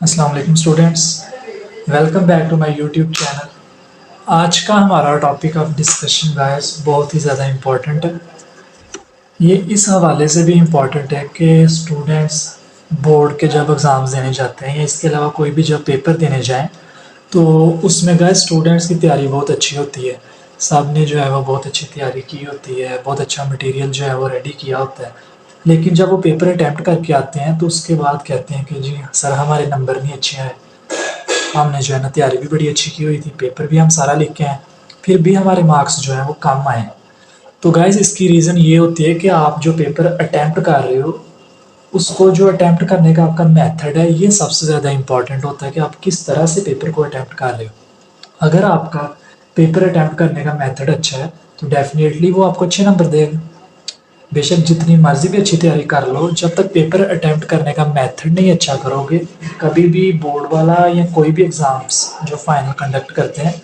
अस्सलाम वालेकुम students, welcome back to my YouTube channel. आज का हमारा टॉपिक ऑफ डिस्कशन गाइस बहुत ही ज़्यादा इम्पोर्टेंट है। ये इस हवाले से भी इम्पोर्टेंट है कि स्टूडेंट्स बोर्ड के जब एग्ज़ाम्स देने जाते हैं या इसके अलावा कोई भी जब पेपर देने जाएं तो उसमें गाइस स्टूडेंट्स की तैयारी बहुत अच्छी होती है। सब ने जो है वो बहुत अच्छी तैयारी की होती है, बहुत अच्छा मटेरियल जो है वो रेडी किया होता है। लेकिन जब वो पेपर अटैम्प्ट करके आते हैं तो उसके बाद कहते हैं कि जी सर हमारे नंबर नहीं अच्छे आए। हमने जो है ना तैयारी भी बड़ी अच्छी की हुई थी, पेपर भी हम सारा लिख के आए, फिर भी हमारे मार्क्स जो है वो कम आए। तो गाइज इसकी रीज़न ये होती है कि आप जो पेपर अटैम्प्ट कर रहे हो उसको जो अटैम्प्ट करने का आपका मेथड है ये सबसे ज़्यादा इंपॉर्टेंट होता है कि आप किस तरह से पेपर को अटैम्प्ट कर रहे हो। अगर आपका पेपर अटैम्प्ट करने का मेथड अच्छा है तो डेफिनेटली वो आपको अच्छे नंबर देगा। बेशक जितनी मर्जी भी अच्छी तैयारी कर लो, जब तक पेपर अटेम्प्ट करने का मेथड नहीं अच्छा करोगे, कभी भी बोर्ड वाला या कोई भी एग्ज़ाम्स जो फाइनल कंडक्ट करते हैं,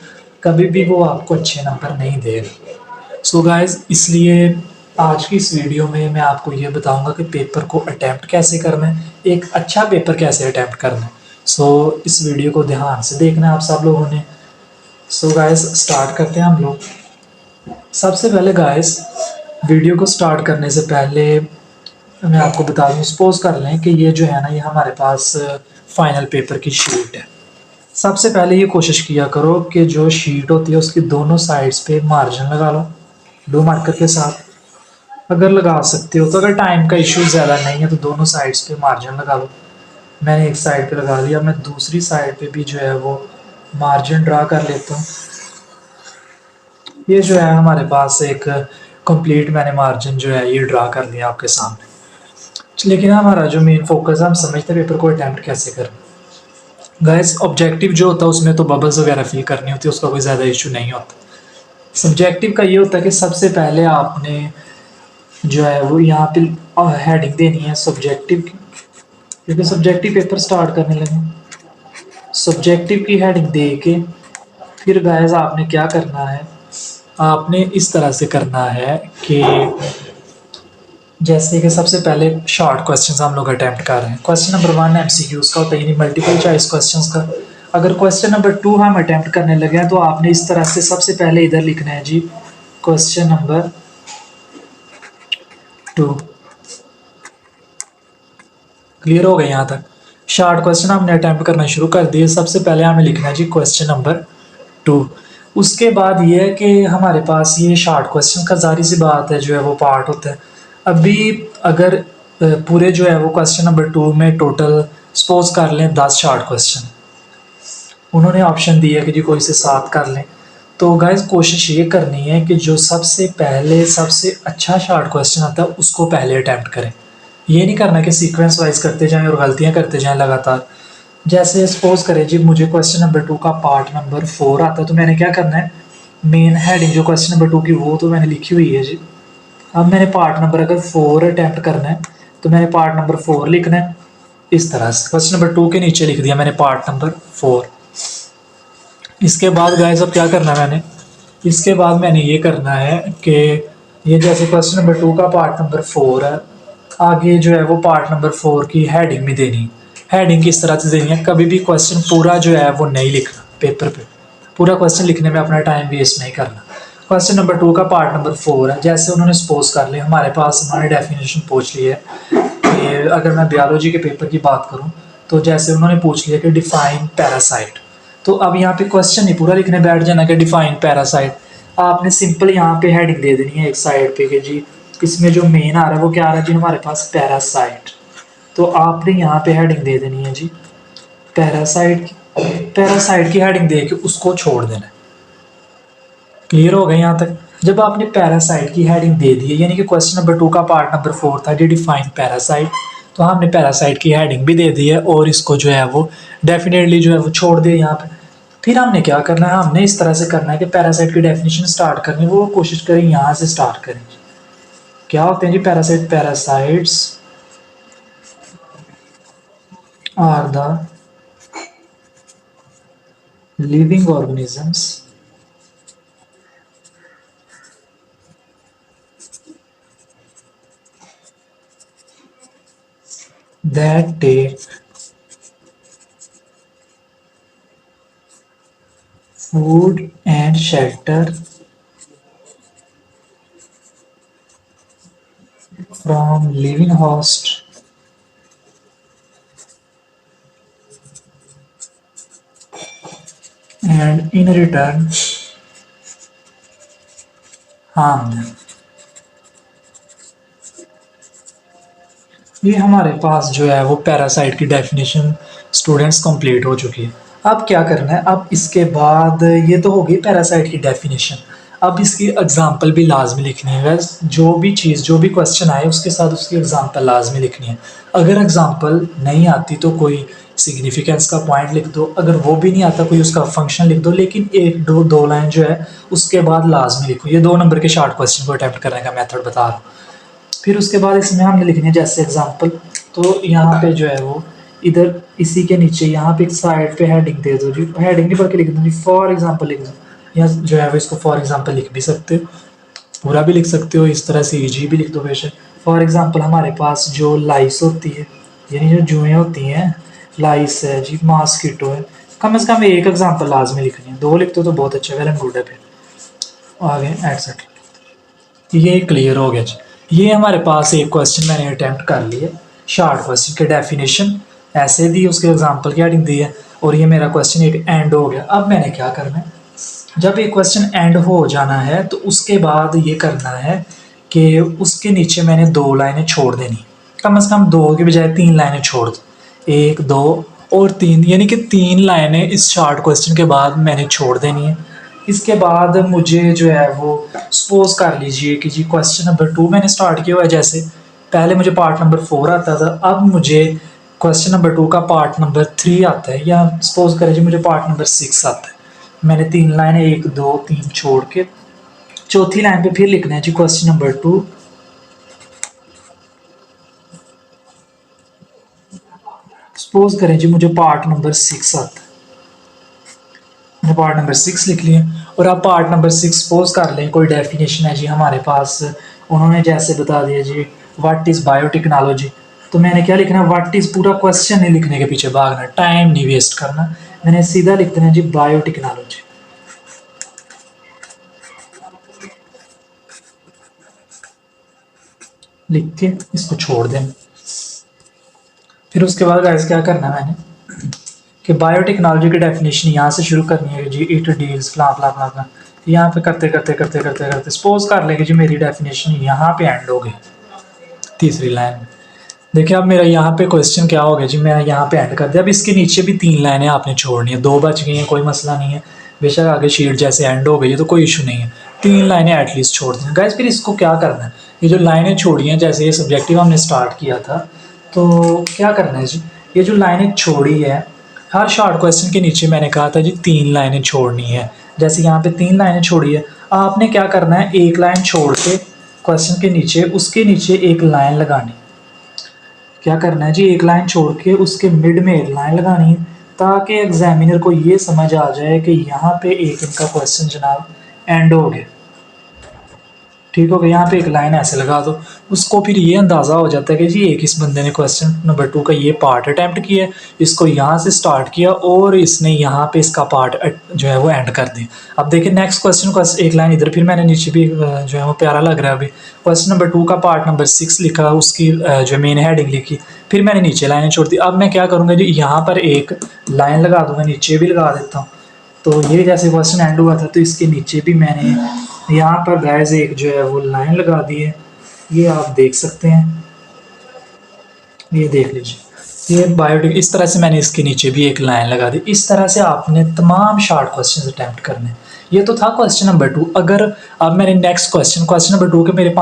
कभी भी वो आपको अच्छे नंबर नहीं देगा। सो गाइस इसलिए आज की इस वीडियो में मैं आपको ये बताऊंगा कि पेपर को अटेम्प्ट कैसे करना है, एक अच्छा पेपर कैसे अटेम्प्ट करना है। सो इस वीडियो को ध्यान से देखना है आप सब लोगों ने। सो गाइस स्टार्ट करते हैं हम लोग। सबसे पहले गाइस वीडियो को स्टार्ट करने से पहले मैं आपको बता दूं, सपोज कर लें कि ये जो है ना ये हमारे पास फाइनल पेपर की शीट है। सबसे पहले ये कोशिश किया करो कि जो शीट होती है उसकी दोनों साइड्स पे मार्जिन लगा लो, दो मार्कर के साथ। अगर लगा सकते हो तो, अगर टाइम का इश्यू ज़्यादा नहीं है तो दोनों साइड्स पे मार्जिन लगा लो। मैंने एक साइड पे लगा लिया, मैं दूसरी साइड पे भी जो है वो मार्जिन ड्रा कर लेता हूँ। ये जो है हमारे पास एक कंप्लीट मैंने मार्जिन जो है ये ड्रा कर लिया आपके सामने। लेकिन हमारा जो मेन फोकस है, हम समझते हैं पेपर को अटैम्प्ट कैसे करना। गाइस ऑब्जेक्टिव जो होता है उसमें तो बबल्स वगैरह फिल करनी होती है, उसका कोई ज़्यादा इशू नहीं होता। सब्जेक्टिव का ये होता है कि सबसे पहले आपने जो है वो यहाँ पे हेडिंग देनी है सब्जेक्टिव की, क्योंकि सब्जेक्टिव पेपर स्टार्ट करने लगे। सब्जेक्टिव की हेडिंग दे के फिर गाइस आपने क्या करना है, आपने इस तरह से करना है कि जैसे कि सबसे पहले शॉर्ट क्वेश्चंस हम लोग अटेम्प्ट कर रहे हैं। क्वेश्चन नंबर 1 एमसीक्यूज का होता है, यानी मल्टीपल चॉइस क्वेश्चंस का। अगर क्वेश्चन नंबर 2 हम अटेम्प्ट करने लगे हैं तो आपने इस तरह से सबसे पहले इधर लिखना है जी क्वेश्चन नंबर 2। क्लियर हो गया यहाँ तक? शॉर्ट क्वेश्चन हमने अटेम्प्ट करना शुरू कर दिए, सबसे पहले हमें लिखना है जी क्वेश्चन नंबर 2। उसके बाद ये है कि हमारे पास ये शॉर्ट क्वेश्चन का जारी सी बात है जो है वो पार्ट होता है। अभी अगर पूरे जो है वो क्वेश्चन नंबर 2 में टोटल सपोज कर लें 10 शॉर्ट क्वेश्चन, उन्होंने ऑप्शन दिया कि जी कोई से 7 कर लें। तो गाइज कोशिश ये करनी है कि जो सबसे पहले सबसे अच्छा शॉर्ट क्वेश्चन आता है उसको पहले अटैम्प्ट करें। ये नहीं करना कि सीक्वेंस वाइज करते जाएं और गलतियां करते जाएं लगातार। जैसे सपोज करें जी मुझे क्वेश्चन नंबर 2 का पार्ट नंबर 4 आता है, तो मैंने क्या करना है, मेन हेडिंग जो क्वेश्चन नंबर 2 की वो तो मैंने लिखी हुई है जी। अब मैंने पार्ट नंबर अगर 4 अटैम्प्ट करना है तो मैंने पार्ट नंबर 4 लिखना है। इस तरह से क्वेश्चन नंबर 2 के नीचे लिख दिया मैंने पार्ट नंबर 4। इसके बाद गाइस अब क्या करना है मैंने, इसके बाद मैंने ये करना है कि ये जैसे क्वेश्चन नंबर 2 का पार्ट नंबर 4 है, आगे जो है वो पार्ट नंबर 4 की हेडिंग भी देनी है। हेडिंग किस तरह से देनी है, कभी भी क्वेश्चन पूरा जो है वो नहीं लिखना पेपर पे, पूरा क्वेश्चन लिखने में अपना टाइम वेस्ट नहीं करना। क्वेश्चन नंबर 2 का पार्ट नंबर 4 है, जैसे उन्होंने सपोज कर लिया हमारे पास, उन्होंने डेफिनेशन पूछ ली है कि अगर मैं बायोलॉजी के पेपर की बात करूं तो जैसे उन्होंने पूछ लिया कि डिफाइन पैरासाइट। तो अब यहाँ पे क्वेश्चन नहीं पूरा लिखने बैठ जाना कि डिफाइन पैरासाइट, आपने सिंपल यहाँ पे हेडिंग दे देनी है एक साइड पे कि जी इसमें जो मेन आ रहा है वो क्या आ रहा है जी हमारे पास पैरासाइट। तो आपने यहाँ पे हेडिंग दे देनी है जी पैरासाइट की। पैरासाइट की हेडिंग दे के उसको छोड़ देना है। क्लियर हो गया यहाँ तक? जब आपने पैरासाइट की हेडिंग दे दी है, यानी कि क्वेश्चन नंबर 2 का पार्ट नंबर 4 था डिफाइन पैरासाइट, तो हमने पैरासाइट की हेडिंग भी दे दी है और इसको जो है वो डेफिनेटली जो है वो छोड़ दिया यहाँ पे। फिर हमने क्या करना है, हमने इस तरह से करना है कि पैरासाइट की डेफिनेशन स्टार्ट करनी है वो कोशिश करें यहाँ से स्टार्ट करें। क्या होते हैं जी parasite? Parasites are the living organisms that take food and shelter from living host and in return harm them। ये हमारे पास जो है वो पैरासाइट की डेफिनेशन स्टूडेंट्स कंप्लीट हो चुकी है। अब क्या करना है, अब इसके बाद ये तो हो गई पैरासाइट की डेफिनेशन। अब इसकी एग्जांपल भी लाजमी लिखनी है। वैस जो भी चीज़, जो भी क्वेश्चन आए उसके साथ उसकी एग्जांपल लाजमी लिखनी है। अगर एग्जांपल नहीं आती तो कोई सिग्निफिकेंस का पॉइंट लिख दो, अगर वो भी नहीं आता कोई उसका फंक्शन लिख दो, लेकिन एक दो लाइन जो है उसके बाद लाजमी लिखो। ये 2 नंबर के शॉर्ट क्वेश्चन को अटैम्प्ट करने का मेथड बता रहा हूँ। फिर उसके बाद इसमें हमने लिखनी है जैसे एग्जांपल, तो यहाँ पे जो है वो इधर इसी के नीचे यहाँ पे एक साइड पे हेडिंग दे दो जी। हेडिंग नहीं पढ़ के लिख दो जी, फॉर एग्जांपल लिख दो। या जो है वो इसको फॉर एग्जांपल लिख भी सकते हो, पूरा भी लिख सकते हो, इस तरह से ईजी भी लिख दो बेशक। फॉर एग्जांपल हमारे पास जो लाइस होती है, यानी जो जुएँ होती हैं, लाइस है जी, मॉस्किटो है। कम से कम एक एग्जांपल लाजमी लिखनी है, 2 लिख दो तो बहुत अच्छा, वेल एंड गुड है। फिर आगे एटसेट्रा। ये क्लियर हो गया जी। ये हमारे पास एक क्वेश्चन मैंने अटैम्प्ट कर लिया। शॉर्ट क्वेश्चन के डेफिनेशन ऐसे दी, उसके एग्जांपल क्या दी है, और ये मेरा क्वेश्चन एक एंड हो गया। अब मैंने क्या करना है, जब एक क्वेश्चन एंड हो जाना है तो उसके बाद ये करना है कि उसके नीचे मैंने 2 लाइनें छोड़ देनी, कम से कम 2 के बजाय 3 लाइनें छोड़ दो। 1 2 और 3, यानी कि 3 लाइनें इस शॉर्ट क्वेश्चन के बाद मैंने छोड़ देनी है। इसके बाद मुझे जो है वो सपोज कर लीजिए कि जी क्वेश्चन नंबर 2 मैंने स्टार्ट किया हुआ है। जैसे पहले मुझे पार्ट नंबर 4 आता था, अब मुझे क्वेश्चन नंबर 2 का पार्ट नंबर 3 आता है, या सपोज करें जी मुझे पार्ट नंबर 6 आता है। मैंने 3 लाइनें 1 2 3 छोड़ के चौथी लाइन पे फिर लिखना है जी क्वेश्चन नंबर 2। सपोज करें जी मुझे पार्ट नंबर 6 आता है, मैंने पार्ट नंबर 6 लिख लिया। और अब पार्ट नंबर 6 सपोज कर लें कोई डेफिनेशन है जी हमारे पास, उन्होंने जैसे बता दिया जी व्हाट इज़ बायोटेक्नोलॉजी, तो मैंने क्या लिखना है, व्हाट इज़, पूरा क्वेश्चन नहीं लिखने के पीछे भागना, टाइम नहीं वेस्ट करना, मैंने सीधा लिख देना जी बायोटेक्नोलॉजी, लिख के इसको छोड़ दें। फिर उसके बाद गाइस क्या करना है मैंने कि बायोटेक्नोलॉजी की डेफिनेशन यहाँ से शुरू करनी है जी, इट डील्स फ्ला फ्ला फ्ला फ्ला, यहाँ पे करते करते करते करते करते सपोज कर लेंगे जी मेरी डेफिनेशन यहाँ पे एंड हो गई तीसरी लाइन में। देखिए अब मेरा यहाँ पे क्वेश्चन क्या हो गया जी, मैंने यहाँ पे एंड कर दिया। अब इसके नीचे भी 3 लाइनें आपने छोड़नी है, 2 बच गई हैं, कोई मसला नहीं है, बेशक आगे शीट जैसे एंड हो गई है तो कोई इशू नहीं है, 3 लाइनें एटलीस्ट छोड़ दी गाइस। फिर इसको क्या करना है, ये जो लाइनें छोड़ी हैं, जैसे ये सब्जेक्टिव हमने स्टार्ट किया था, तो क्या करना है जी, ये जो लाइनें छोड़ी है, हर शॉर्ट क्वेश्चन के नीचे मैंने कहा था जी 3 लाइनें छोड़नी है। जैसे यहाँ पे 3 लाइनें छोड़ी है, आपने क्या करना है, एक लाइन छोड़ के क्वेश्चन के नीचे, उसके नीचे एक लाइन लगानी। क्या करना है जी, एक लाइन छोड़ के उसके मिड में एक लाइन लगानी है, ताकि एग्जामिनर को ये समझ आ जाए कि यहाँ पे एक इनका क्वेश्चन जनाब एंड हो गया। ठीक हो गया, यहाँ पे एक लाइन ऐसे लगा दो, उसको फिर ये अंदाज़ा हो जाता है कि जी एक इस बंदे ने क्वेश्चन नंबर 2 का ये पार्ट अटैम्प्ट किया है, इसको यहाँ से स्टार्ट किया और इसने यहाँ पे इसका पार्ट जो है वो एंड कर दिया। अब देखिए नेक्स्ट क्वेश्चन को एक लाइन इधर, फिर मैंने नीचे भी जो है वो प्यारा लग रहा है अभी, क्वेश्चन नंबर 2 का पार्ट नंबर 6 लिखा, उसकी जो मेन हेडिंग लिखी, फिर मैंने नीचे लाइनें छोड़ दी। अब मैं क्या करूँगा जी, यहाँ पर एक लाइन लगा दूँगा, नीचे भी लगा देता हूँ। तो ये जैसे क्वेश्चन एंड हुआ था तो इसके नीचे भी मैंने यहाँ पर गाइस एक जो है वो लाइन लगा दी है, ये आप देख सकते हैं, ये देख लीजिए, ये बायोटिक, इस तरह से मैंने इसके नीचे भी एक लाइन लगा दी। इस तरह से आपने तमाम शॉर्ट क्वेश्चन अटैम्प्ट करने। ये तो था क्वेश्चन नंबर 2। अगर अब मैंने नेक्स्ट क्वेश्चन नंबर 2 के मेरे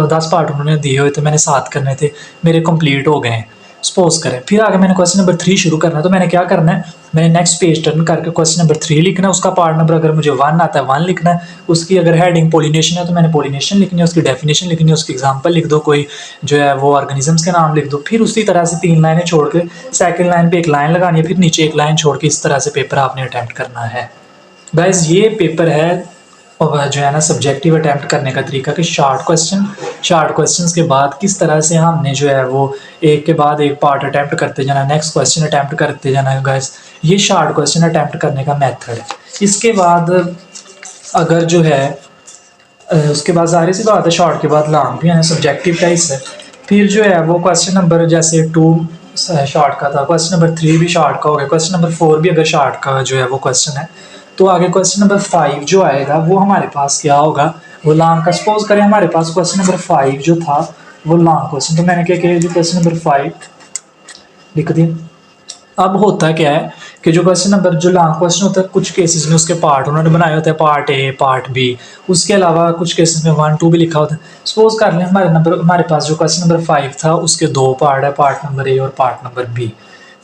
10 पार्ट उन्होंने दिए हुए थे, मैंने 7 करने थे, मेरे कंप्लीट हो गए हैं सपोज करें। फिर आगे मैंने क्वेश्चन नंबर 3 शुरू करना है, तो मैंने क्या करना है, मैंने नेक्स्ट पेज टर्न करके क्वेश्चन नंबर 3 लिखना है, उसका पार्ट नंबर अगर मुझे 1 आता है 1 लिखना है, उसकी अगर हेडिंग पोलिनेशन है तो मैंने पोलिनेशन लिखनी है, उसकी डेफिनेशन लिखनी है, उसकी एग्जांपल लिख दो, कोई जो है वो ऑर्गेनिजम्स के नाम लिख दो। फिर उसी तरह से 3 लाइनें छोड़ के सेकंड लाइन पे एक लाइन लगानी है, फिर नीचे एक लाइन छोड़ के इस तरह से पेपर आपने अटैम्प्ट करना है। गाइस ये पेपर है और जो है ना सब्जेक्टिव अटैम्प्ट करने का तरीका कि शॉर्ट क्वेश्चंस के बाद किस तरह से हमने जो है वो एक के बाद एक पार्ट अटैम्प्ट करते जाना, नेक्स्ट क्वेश्चन अटैम्प्ट करते जाना है। गाइस ये शॉर्ट क्वेश्चन अटैम्प्ट करने का मेथड है। इसके बाद अगर जो है उसके बाद ज़ाहिर सी बात है शॉर्ट के बाद लॉन्ग भी है, सब्जेक्टिव का हिस्सा है। फिर जो है वो क्वेश्चन नंबर जैसे 2 शॉर्ट का था, क्वेश्चन नंबर 3 भी शॉर्ट का हो गया, क्वेश्चन नंबर 4 भी अगर शॉर्ट का जो है वो क्वेश्चन है, तो आगे क्वेश्चन नंबर 5 जो आएगा वो हमारे पास क्या होगा, वो लॉन्ग का। सपोज करें हमारे पास क्वेश्चन नंबर 5 जो था वो लॉन्ग क्वेश्चन, तो मैंने क्या किया, जो क्वेश्चन नंबर 5 लिख दिया। अब होता क्या है कि जो क्वेश्चन नंबर जो लॉन्ग क्वेश्चन होता है, कुछ केसेस में उसके पार्ट उन्होंने बनाए होते हैं, पार्ट ए पार्ट बी, उसके अलावा कुछ केसेस में 1 2 भी लिखा होता है। सपोज कर लें हमारे पास जो क्वेश्चन नंबर 5 था उसके 2 पार्ट है, पार्ट नंबर ए और पार्ट नंबर बी।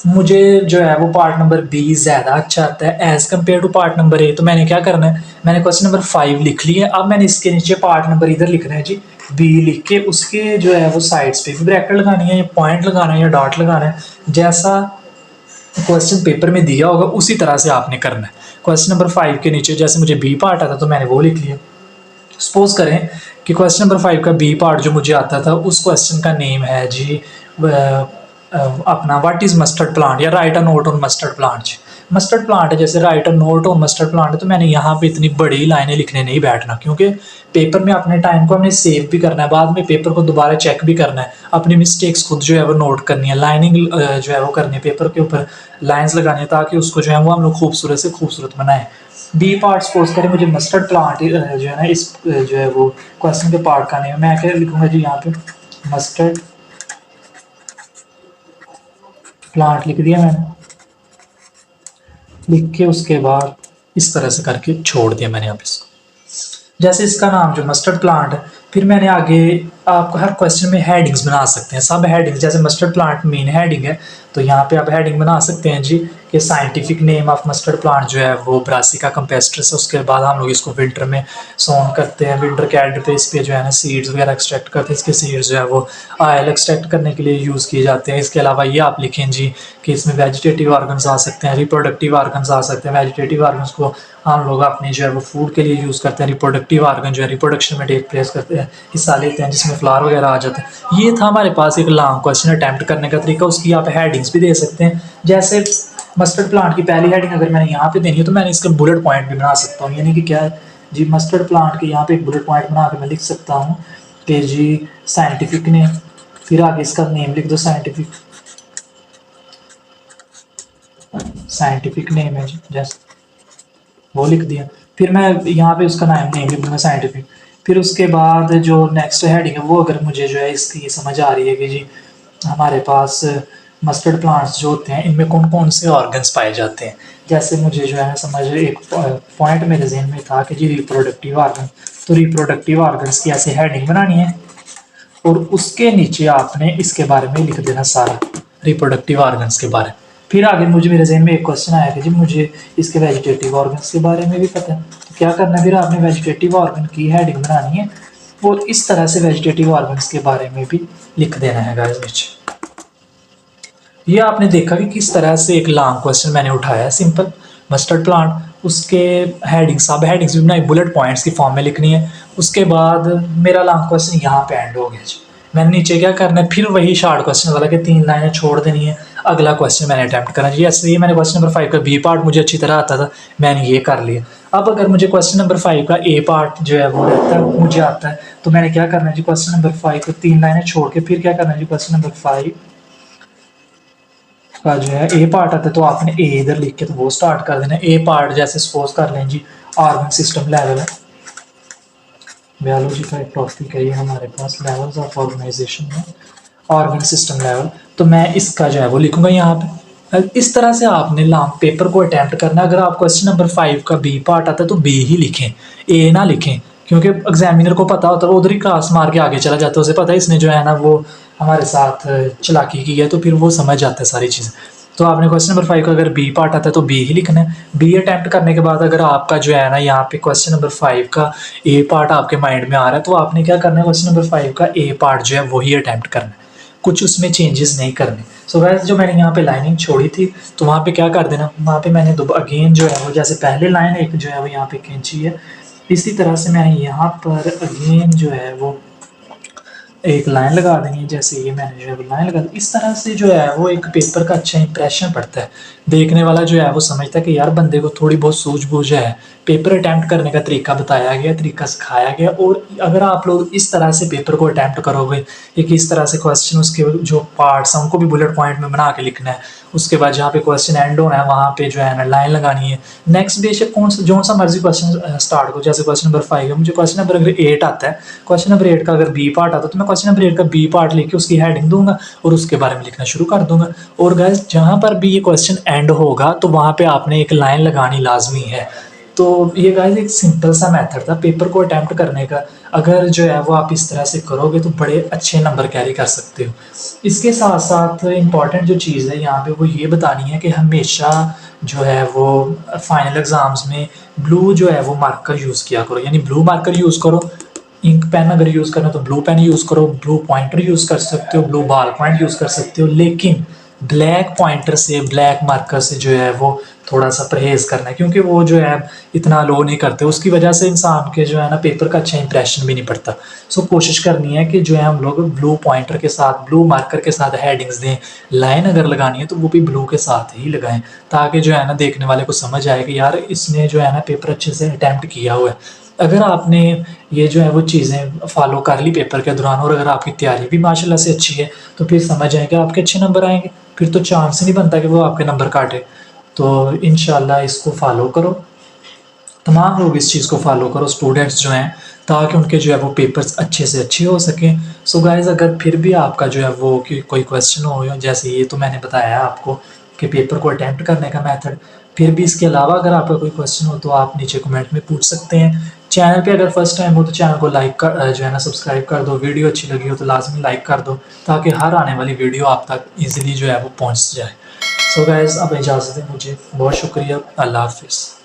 मुझे जो है वो पार्ट नंबर बी ज़्यादा अच्छा आता है as compare to part number A, तो मैंने क्या करना है, मैंने क्वेश्चन नंबर 5 लिख लिया। अब मैंने इसके नीचे पार्ट नंबर इधर लिखना है जी बी लिख के, उसके जो है वो साइड्स पे भी ब्रैकेट लगानी है या पॉइंट लगाना है या डॉट लगाना है, जैसा क्वेश्चन पेपर में दिया होगा उसी तरह से आपने करना है। क्वेश्चन नंबर 5 के नीचे जैसे मुझे बी पार्ट आता तो मैंने वो लिख लिया। सपोज करें कि क्वेश्चन नंबर 5 का बी पार्ट जो मुझे आता था उस क्वेश्चन का नेम है जी अपना व्हाट इज़ मस्टर्ड प्लांट, या right a note on mustard plant. Mustard plant है, जैसे right a note on mustard plant है, तो मैंने यहाँ पे इतनी बड़ी लाइनें लिखने नहीं बैठना, क्योंकि पेपर में अपने टाइम को हमने सेव भी करना है, बाद में पेपर को दोबारा चेक भी करना है, अपनी मिस्टेक्स खुद जो है वो नोट करनी है, लाइनिंग जो है वो करनी है, पेपर के ऊपर लाइन्स लगानी है, ताकि उसको जो है वो हम लोग खूबसूरत से खूबसूरत बनाएं। बी पार्ट सपोज करें मुझे मस्टर्ड प्लांट जो है ना, इस जो है वो क्वेश्चन के पार्ट का नेम, मैं क्या लिखूंगा जी यहाँ पे मस्टर्ड प्लांट लिख दिया मैंने, लिख के उसके बाद इस तरह से करके छोड़ दिया मैंने। आप इसको जैसे इसका नाम जो मस्टर्ड प्लांट है, फिर मैंने आगे आपको हर क्वेश्चन में हेडिंग्स बना सकते हैं, सब हेडिंग्स, जैसे मस्टर्ड प्लांट मेन हेडिंग है तो यहाँ पे आप हेडिंग बना सकते हैं जी कि scientific name of mustard plant जो है वो ब्रासिका कैम्पेस्ट्रिस है। उसके बाद हम लोग इसको विंटर में सोन करते हैं, विंटर कैड पे इस पे जो है ना सीड्स वगैरह एक्सट्रैक्ट करते हैं, इसके सीड्स जो है वो ऑयल एक्सट्रैक्ट करने के लिए यूज़ किए जाते हैं। इसके अलावा ये आप लिखें जी कि इसमें वेजिटेटिव ऑर्गन्स आ सकते हैं, रिप्रोडक्टिव ऑर्गन्स आ सकते हैं। वेजिटेटिव ऑर्गन्स को हम लोग अपने जो है वो फूड के लिए यूज़ करते हैं, रिप्रोडक्टिव ऑर्गन जो है रिप्रोडक्शन में टेक प्लेस करते हैं, हिस्सा लेते हैं, जिसमें फ्लावर वगैरह आ जाते हैं। ये था हमारे पास एक लॉन्ग क्वेश्चन अटैम्प्ट करने का तरीका। उसकी आप हेडिंग्स भी दे सकते हैं, जैसे मस्टर्ड प्लांट की पहली हेडिंग अगर मैंने यहाँ पे देनी है तो मैंने इसके बुलेट पॉइंट भी बना सकता हूँ, यानी कि क्या है जी, मस्टर्ड प्लांट के यहाँ पे एक बुलेट पॉइंट बना के मैं लिख सकता हूँ कि जी साइंटिफिक नेम, फिर आगे इसका नेम लिख दो, साइंटिफिक नेम है जी, जैसे वो लिख दिया। फिर मैं यहाँ पे उसका नाम नेम लिख दूँगा साइंटिफिक। फिर उसके बाद जो नेक्स्ट हेडिंग है वो अगर मुझे जो है इसकी समझ आ रही है कि जी हमारे पास मस्टर्ड प्लांट्स जो होते हैं इनमें कौन कौन से ऑर्गन्स पाए जाते हैं, जैसे मुझे जो है समझ एक पॉइंट मेरे जहन में था कि जी रिप्रोडक्टिव ऑर्गन, तो रिप्रोडक्टिव ऑर्गन्स की ऐसे हेडिंग बनानी है और उसके नीचे आपने इसके बारे में लिख देना सारा रिप्रोडक्टिव ऑर्गन्स के बारे में। फिर आगे मुझे मेरे जहन में एक क्वेश्चन आया कि जी मुझे इसके वेजिटेटिव ऑर्गन्स के बारे में भी पता है, तो क्या करना है, फिर आपने वेजिटेटिव ऑर्गन की हेडिंग बनानी है और इस तरह से वेजिटेटिव ऑर्गन्स के बारे में भी लिख देना है गाइस नीचे। ये आपने देखा कि किस तरह से एक लॉन्ग क्वेश्चन मैंने उठाया, सिंपल मस्टर्ड प्लांट, उसके हेडिंग सब हेडिंग्स भी बनाई, बुलेट पॉइंट्स की फॉर्म में लिखनी है। उसके बाद मेरा लॉन्ग क्वेश्चन यहाँ पे एंड हो गया जी। मैंने नीचे क्या करना है, फिर वही शॉर्ट क्वेश्चन वाला कि 3 लाइनें छोड़ देनी है, अगला क्वेश्चन मैंने अटैम्प्ट करना है जी। ऐसे ही मैंने क्वेश्चन नंबर 5 का बी पार्ट मुझे अच्छी तरह आता था, मैंने ये कर लिया। अब अगर मुझे क्वेश्चन नंबर 5 का ए पार्ट जो है वो रहता है मुझे आता है, तो मैंने क्या करना है जी, क्वेश्चन नंबर 5 को 3 लाइनें छोड़ के फिर क्या करना है जी, क्वेश्चन नंबर 5 का जो है ए पार्ट आता है तो आपने ए इधर लिख के तो वो स्टार्ट कर देना। ए पार्ट जैसे सपोज कर लें जी ऑर्गन सिस्टम लेवल है, बायोलॉजी का एक टॉपिक है ये हमारे पास, लेवल्स ऑफ ऑर्गेनाइजेशन में ऑर्गन सिस्टम लेवल, तो मैं इसका जो है वो लिखूंगा यहाँ पे। इस तरह से आपने लॉन्ग पेपर को अटैम्प्ट करना है। अगर आप क्वेश्चन नंबर 5 का बी पार्ट आता है तो बी ही लिखें, ए ना लिखें, क्योंकि एग्जामिनर को पता होता है, वो उधर ही क्रॉस मार के आगे चला जाता है, उसे पता है इसने जो है ना वो हमारे साथ चालाकी की है, तो फिर वो समझ जाता है सारी चीज़ें। तो आपने क्वेश्चन नंबर 5 का अगर बी पार्ट आता है तो बी ही लिखना है। बी अटैम्प्ट करने के बाद अगर आपका जो है ना यहाँ पे क्वेश्चन नंबर 5 का ए पार्ट आपके माइंड में आ रहा है तो आपने क्या करना है, क्वेश्चन नंबर 5 का ए पार्ट जो है वही अटैम्प्ट करना है, कुछ उसमें चेंजेस नहीं करने। सो गाइस जो मैंने यहाँ पे लाइनिंग छोड़ी थी तो वहाँ पे क्या कर देना, वहाँ पे मैंने अगेन जो है वो जैसे पहले लाइन एक जो है वो यहाँ पे खींची है, इसी तरह से मैंने यहाँ पर अगेन जो है वो एक लाइन लगा देनी है, जैसे ये मैंने जो है वो लाइन लगा दी। इस तरह से जो है वो एक पेपर का अच्छा इंप्रेशन पड़ता है। देखने वाला जो है वो समझता है कि यार बंदे को थोड़ी बहुत सूझबूझ है, पेपर अटैम्प्ट करने का तरीका बताया गया, तरीका सिखाया गया। और अगर आप लोग इस तरह से पेपर को अटैम्प्ट करोगे, एक इस तरह से क्वेश्चन उसके जो पार्ट्स हैं उनको भी बुलेट पॉइंट में बना के लिखना है, उसके बाद जहाँ पे क्वेश्चन एंड होना है वहाँ पे जो है ना लाइन लगानी है। नेक्स्ट बेशक जो सा मर्जी क्वेश्चन स्टार्ट करो, जैसे क्वेश्चन नंबर 5 है, मुझे क्वेश्चन नंबर अगर 8 आता है, क्वेश्चन नंबर 8 का अगर बी पार्ट आता है तो मैं क्वेश्चन नंबर 8 का बी पार्ट लेके उसकी हेडिंग दूंगा और उसके बारे में लिखना शुरू कर दूंगा। और गाइस जहाँ पर भी ये क्वेश्चन एंड होगा तो वहाँ पे आपने एक लाइन लगानी लाजमी है। तो ये गाइस एक सिंपल सा मेथड था पेपर को अटैम्प्ट करने का। अगर जो है वो आप इस तरह से करोगे तो बड़े अच्छे नंबर कैरी कर सकते हो। इसके साथ साथ इम्पॉर्टेंट जो चीज़ है यहाँ पे वो ये बतानी है कि हमेशा जो है वो फाइनल एग्ज़ाम्स में ब्लू जो है वो मार्कर यूज़ किया करो, यानी ब्लू मार्कर यूज़ करो। इंक पेन अगर यूज़ करना तो ब्लू पेन यूज़ करो, ब्लू पॉइंटर यूज़ कर सकते हो, ब्लू बॉल पॉइंट यूज़ कर सकते हो, लेकिन ब्लैक पॉइंटर से, ब्लैक मार्कर से जो है वो थोड़ा सा परहेज़ करना है, क्योंकि वो जो है इतना लो नहीं करते, उसकी वजह से इंसान के जो है ना पेपर का अच्छा इंप्रेशन भी नहीं पड़ता। सो कोशिश करनी है कि जो है हम लोग ब्लू पॉइंटर के साथ, ब्लू मार्कर के साथ हेडिंग्स दें। लाइन अगर लगानी है तो वो भी ब्लू के साथ ही लगाएं, ताकि जो है ना देखने वाले को समझ आए कि यार इसने जो है ना पेपर अच्छे से अटैम्प्ट किया हुआ है। अगर आपने ये जो है वो चीज़ें फॉलो कर ली पेपर के दौरान, और अगर आपकी तैयारी भी माशाल्लाह से अच्छी है, तो फिर समझ आएगा आपके अच्छे नंबर आएंगे। फिर तो चांस ही नहीं बनता कि वो आपके नंबर काटे। तो इंशाल्लाह इसको फॉलो करो, तमाम लोग इस चीज़ को फॉलो करो, स्टूडेंट्स जो हैं, ताकि उनके जो है वो पेपर्स अच्छे से अच्छे हो सकें। सो गाइज़ अगर फिर भी आपका जो है वो कोई क्वेश्चन हो, जैसे ये तो मैंने बताया आपको कि पेपर को अटैम्प्ट करने का मेथड, फिर भी इसके अलावा अगर आपका कोई क्वेश्चन हो तो आप नीचे कमेंट में पूछ सकते हैं। चैनल पे अगर फर्स्ट टाइम हो तो चैनल को लाइक कर जो है ना सब्सक्राइब कर दो। वीडियो अच्छी लगी हो तो लाजमी लाइक कर दो, ताकि हर आने वाली वीडियो आप तक ईजिली जो है वो पहुँच जाए। सो गाइज़ अब इजाज़त दें मुझे, बहुत शुक्रिया, अल्लाह हाफिज़।